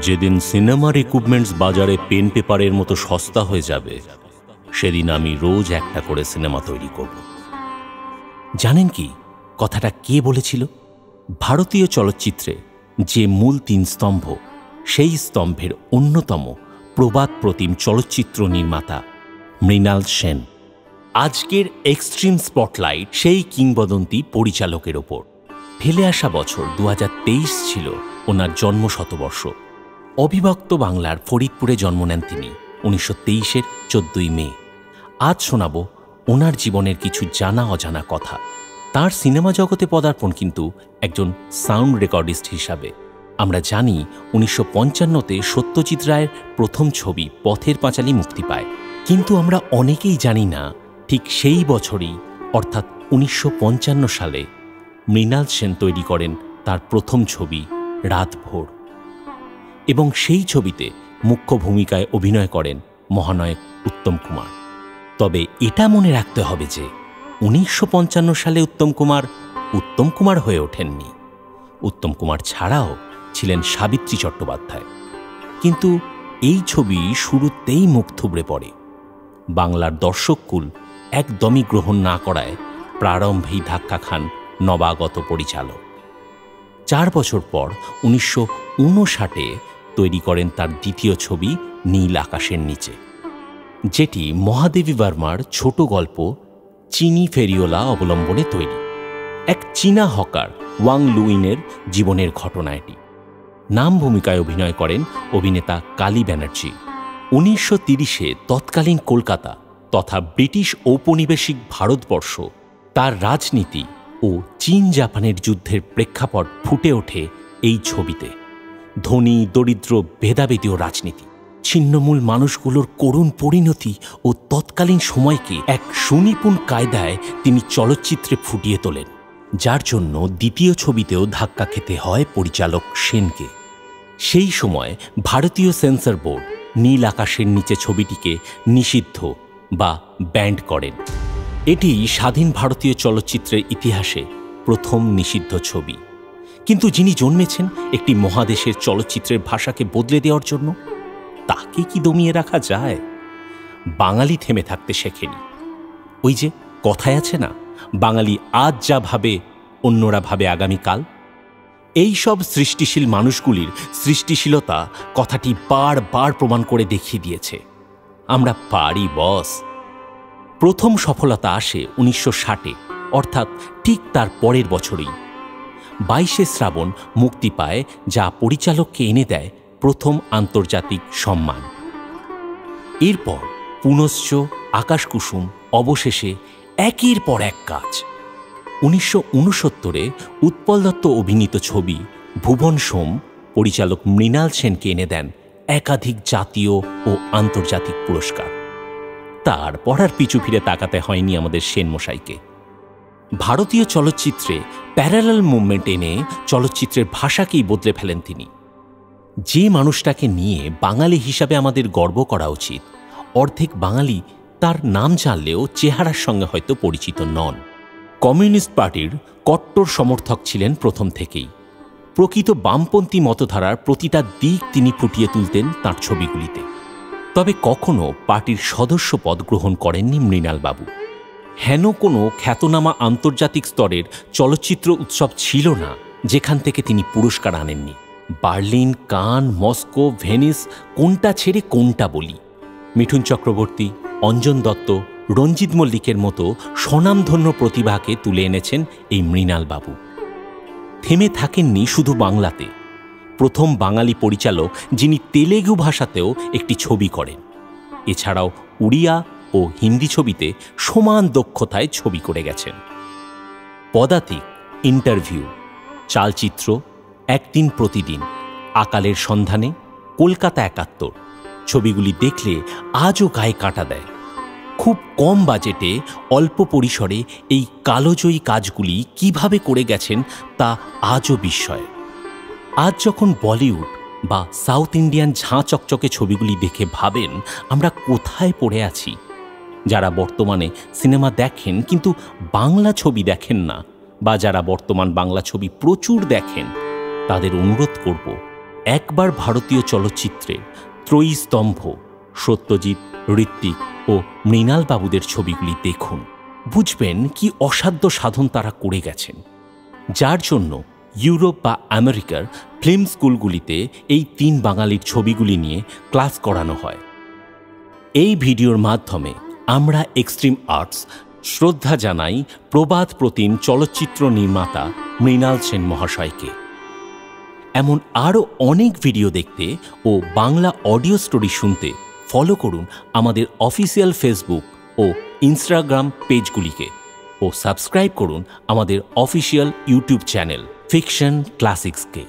যেদিন সিনেমার ইকুইপমেন্টস বাজারে পেন পেপারের মতো সস্তা হয়ে যাবে, সেদিন আমি রোজ একটা করে সিনেমা তৈরি করব। জানেন কি কথাটা কে বলেছিল? ভারতীয় চলচ্চিত্রে যে মূল 3 স্তম্ভ, সেই স্তম্ভের অন্যতম প্রবাদ প্রতিম চলচ্চিত্র নির্মাতা মৃণাল সেন। আজকের এক্সট্রিম স্পটলাইট সেই কিংবদন্তি পরিচালকের ওপর। ফেলে আসা বছর 2023 ছিল ওনার জন্ম শতবর্ষ। অবিভক্ত বাংলার ফরিদপুরে জন্ম নেন তিনি 1923-এর 14ই মে। আজ শোনাব ওনার জীবনের কিছু জানা অজানা কথা। তার সিনেমা জগতে পদার্পণ কিন্তু একজন সাউন্ড রেকর্ডিস্ট হিসাবে। আমরা জানি 1955-তে সত্যজিৎ রায়ের প্রথম ছবি পথের পাঁচালী মুক্তি পায়, কিন্তু আমরা অনেকেই জানি না ঠিক সেই বছরই অর্থাৎ 1955 সালে মৃণাল সেন তৈরি করেন তার প্রথম ছবি রাতভোর, এবং সেই ছবিতে মুখ্য ভূমিকায় অভিনয় করেন মহানায়ক উত্তম কুমার। তবে এটা মনে রাখতে হবে যে 1955 সালে উত্তম কুমার হয়ে ওঠেননি। উত্তম কুমার ছাড়াও ছিলেন সাবিত্রী চট্টোপাধ্যায়। কিন্তু এই ছবি শুরুতেই মুখ থুবড়ে পড়ে। বাংলার দর্শককুল একদমই গ্রহণ না করায় প্রারম্ভেই ধাক্কা খান নবাগত পরিচালক। 4 বছর পর 1959-এ তৈরি করেন তার দ্বিতীয় ছবি নীল আকাশের নিচে, যেটি মহাদেবী বর্মার ছোট গল্প চিনি ফেরিওলা অবলম্বনে তৈরি। এক চীনা হকার ওয়াং লুইনের জীবনের ঘটনা এটি। নাম ভূমিকায় অভিনয় করেন অভিনেতা কালী ব্যানার্জি। 1930-এ তৎকালীন কলকাতা তথা ব্রিটিশ ঔপনিবেশিক ভারতবর্ষ, তার রাজনীতি ও চীন জাপানের যুদ্ধের প্রেক্ষাপট ফুটে ওঠে এই ছবিতে। ধনী দরিদ্র ভেদাভেদীয় রাজনীতি, ছিন্নমূল মানুষগুলোর করুণ পরিণতি ও তৎকালীন সময়কে এক সুনিপুণ কায়দায় তিনি চলচ্চিত্রে ফুটিয়ে তোলেন, যার জন্য দ্বিতীয় ছবিতেও ধাক্কা খেতে হয় পরিচালক সেনকে। সেই সময় ভারতীয় সেন্সর বোর্ড নীল আকাশের নিচে ছবিটিকে নিষিদ্ধ বা ব্যান্ড করেন। এটি স্বাধীন ভারতীয় চলচ্চিত্রের ইতিহাসে প্রথম নিষিদ্ধ ছবি। কিন্তু যিনি জন্মেছেন একটি মহাদেশের চলচ্চিত্রের ভাষাকে বদলে দেওয়ার জন্য, তাকে কি দমিয়ে রাখা যায়? বাঙালি থেমে থাকতে শেখেনি। ওই যে কথায় আছে না, বাঙালি আজ যা ভাবে অন্যরা ভাবে আগামীকাল। এই সব সৃষ্টিশীল মানুষগুলির সৃষ্টিশীলতা কথাটি বারবার প্রমাণ করে দেখিয়ে দিয়েছে। আমরা পারি বস। প্রথম সফলতা আসে 1960-এ, অর্থাৎ ঠিক তার পরের বছরই। 22শে শ্রাবণ মুক্তি পায়, যা পরিচালককে এনে দেয় প্রথম আন্তর্জাতিক সম্মান। এরপর পুনশ্চ, আকাশকুসুম, অবশেষে একের পর এক কাজ। 1969-এ উৎপল দত্ত অভিনীত ছবি ভুবন সোম পরিচালক মৃণাল সেনকে এনে দেন একাধিক জাতীয় ও আন্তর্জাতিক পুরস্কার। তারপর আর পিছু ফিরে তাকাতে হয়নি আমাদের সেন মশাইকে। ভারতীয় চলচ্চিত্রে প্যারালাল মুভমেন্ট এনে চলচ্চিত্রের ভাষাকেই বদলে ফেলেন তিনি। যে মানুষটাকে নিয়ে বাঙালি হিসাবে আমাদের গর্ব করা উচিত, অর্ধেক বাঙালি তার নাম জানলেও চেহারার সঙ্গে হয়তো পরিচিত নন। কমিউনিস্ট পার্টির কট্টর সমর্থক ছিলেন প্রথম থেকেই। প্রকৃত বামপন্থী মতধারার প্রতিটা দিক তিনি ফুটিয়ে তুলতেন তাঁর ছবিগুলিতে। তবে কখনো পার্টির সদস্য পদ গ্রহণ করেননি মৃণালবাবু। হেন কোনো খ্যাতনামা আন্তর্জাতিক স্তরের চলচ্চিত্র উৎসব ছিল না যেখান থেকে তিনি পুরস্কার আনেননি। বার্লিন, কান, মস্কো, ভেনিস, কোনটা ছেড়ে কোনটা বলি। মিঠুন চক্রবর্তী, অঞ্জন দত্ত, রঞ্জিত মল্লিকের মতো স্বনামধন্য প্রতিভাকে তুলে এনেছেন এই মৃণালবাবু। থেমে থাকেননি শুধু বাংলাতে। প্রথম বাঙালি পরিচালক যিনি তেলেগু ভাষাতেও একটি ছবি করেন। এছাড়াও উড়িয়া ও হিন্দি ছবিতে সমান দক্ষতায় ছবি করে গেছেন। পদাতিক, ইন্টারভিউ, চালচিত্র, একদিন প্রতিদিন, আকালের সন্ধানে, কলকাতা 71 ছবিগুলি দেখলে আজও গায়ে কাঁটা দেয়। খুব কম বাজেটে অল্প পরিসরে এই কালোজয়ী কাজগুলি কিভাবে করে গেছেন তা আজও বিস্ময়। আজ যখন বলিউড বা সাউথ ইন্ডিয়ান ঝাঁ চকচকে ছবিগুলি দেখে ভাবেন আমরা কোথায় পড়ে আছি, যারা বর্তমানে সিনেমা দেখেন কিন্তু বাংলা ছবি দেখেন না, বা যারা বর্তমান বাংলা ছবি প্রচুর দেখেন, তাদের অনুরোধ করব একবার ভারতীয় চলচ্চিত্রের ত্রয়ী স্তম্ভ সত্যজিৎ, ঋত্বিক ও মৃণাল বাবুদের ছবিগুলি দেখুন। বুঝবেন কি অসাধ্য সাধন তারা করে গেছেন, যার জন্য ইউরোপ বা আমেরিকার ফিল্ম স্কুলগুলিতে এই তিন বাঙালির ছবিগুলি নিয়ে ক্লাস করানো হয়। এই ভিডিওর মাধ্যমে আমরা এক্সট্রিম আর্টস শ্রদ্ধা জানাই প্রবাদ প্রতিম চলচ্চিত্র নির্মাতা মৃণাল সেন মহাশয়কে। এমন আরও অনেক ভিডিও দেখতে ও বাংলা অডিও স্টোরি শুনতে ফলো করুন আমাদের অফিসিয়াল ফেসবুক ও ইনস্টাগ্রাম পেজগুলিকে ও সাবস্ক্রাইব করুন আমাদের অফিসিয়াল ইউটিউব চ্যানেল ফিকশন ক্লাসিক্সকে।